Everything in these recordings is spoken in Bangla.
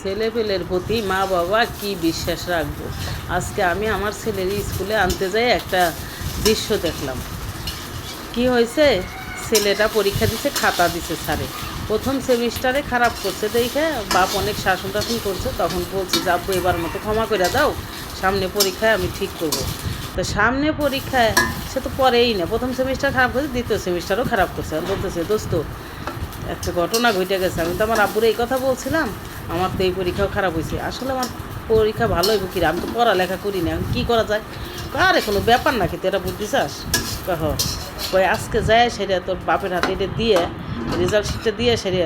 ছেলেপেলের প্রতি মা বাবা কি বিশ্বাস রাখবো। আজকে আমি আমার ছেলের স্কুলে আনতে যাই একটা দৃশ্য দেখলাম। কি হয়েছে, ছেলেটা পরীক্ষা দিছে, খাতা দিছে স্যারে, প্রথম সেমিস্টারে খারাপ করছে দেখে বাপ অনেক শাসন টাসন করছে। তখন বলছি যে আব্বু এবার মতো ক্ষমা করে দাও, সামনে পরীক্ষায় আমি ঠিক করবো। তো সামনে পরীক্ষায় সে তো পরেই না, প্রথম সেমিস্টার খারাপ করছে, দ্বিতীয় সেমিস্টারও খারাপ করছে। আর বলতেছে দোস্ত একটা ঘটনা ঘটে গেছে, আমি তো আমার আব্বুর এই কথা বলছিলাম, আমার তো এই পরীক্ষাও খারাপ হয়েছে। আসলে আমার পরীক্ষা ভালো হইব কি, আমি তো পড়ালেখা করি না, কী করা যায়? আরে কোনো ব্যাপার নাকি, তুই এটা বুঝতে চাস? কহ কই আজকে যায় সেটা তোর বাপের হাতে এটা দিয়ে, রেজাল্ট শিটটা দিয়ে সেরে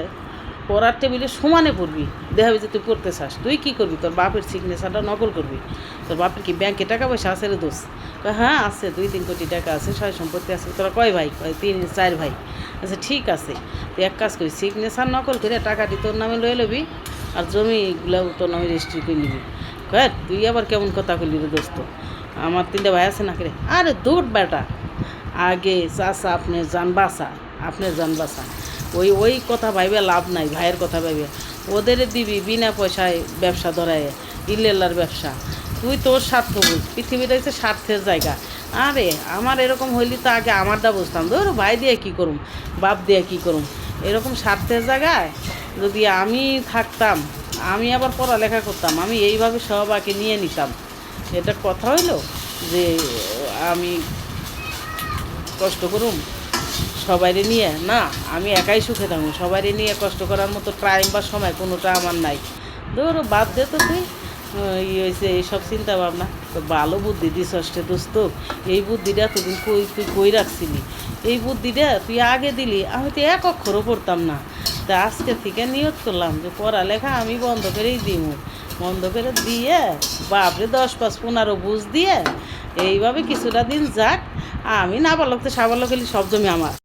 পড়ার টেবিলে সমানে পড়বি, দেখাবি যে তুই পড়তে চাস। তুই কী করবি, তোর বাপের সিগনেচারটা নকল করবি। তোর বাপের কি ব্যাংকে টাকা পয়সা আছে রে দোষ? হ্যাঁ আছে, 2-3 কোটি টাকা আছে, সয় সম্পত্তি আছে। তোরা কয় ভাই? কয় 3-4 ভাই। আচ্ছা ঠিক আছে, তুই এক কাজ করি, সিগনেচার নকল করে টাকাটি তোর নামে লয়ে লবি, আর জমিগুলো তোর নামে রেজিস্ট্রি করে নিবি। কয় তুই আবার কেমন কথা বললি রে দোস্ত, আমার 3টে ভাই আছে না রে? আরে দূর বেটা, আগে চাষা আপনার যান বাসা, আপনার যান বাসা। ওই কথা ভাইবে লাভ নাই, ভাইয়ের কথা ভাইবে ওদের দিবি বিনা পয়সায় ব্যবসা ধরায়, ইল্লেল্লার ব্যবসা। তুই তোর স্বার্থ বুঝ, পৃথিবীটা হচ্ছে স্বার্থের জায়গা। আরে আমার এরকম হইলি তো আগে আমারটা বুঝতাম, ধরো ভাই দিয়ে কী করুম, বাপ দিয়ে কী করুম। এরকম স্বার্থের জায়গায় যদি আমি থাকতাম, আমি আবার পড়ালেখা করতাম, আমি এইভাবে সবাইকে নিয়ে নিতাম। এটা কথা হইল যে আমি কষ্ট করুম সবাইরে নিয়ে? না, আমি একাই সুখে থাকুন, সবাইরে নিয়ে কষ্ট করার মতো টাইম বা সময় কোনোটা আমার নাই। ধরো বাদ দে তো তুই, হয়েছে এইসব চিন্তা ভাবনা। তো ভালো বুদ্ধি দিস অষ্টে দোস্ত, এই বুদ্ধিটা তুই কই রাখছিলি? এই বুদ্ধিটা তুই আগে দিলি, আমি তো এক অক্ষরও পড়তাম না। তা আজকে থেকে নিয়ত করলাম যে পড়ালেখা আমি বন্ধ করেই দিব, বন্ধ করে দিয়ে বাপরে 10-5-15 বুঝ দিয়ে এইভাবে কিছুটা দিন যাক, আমি না পারলে তো সাবালক সব জমি আমার।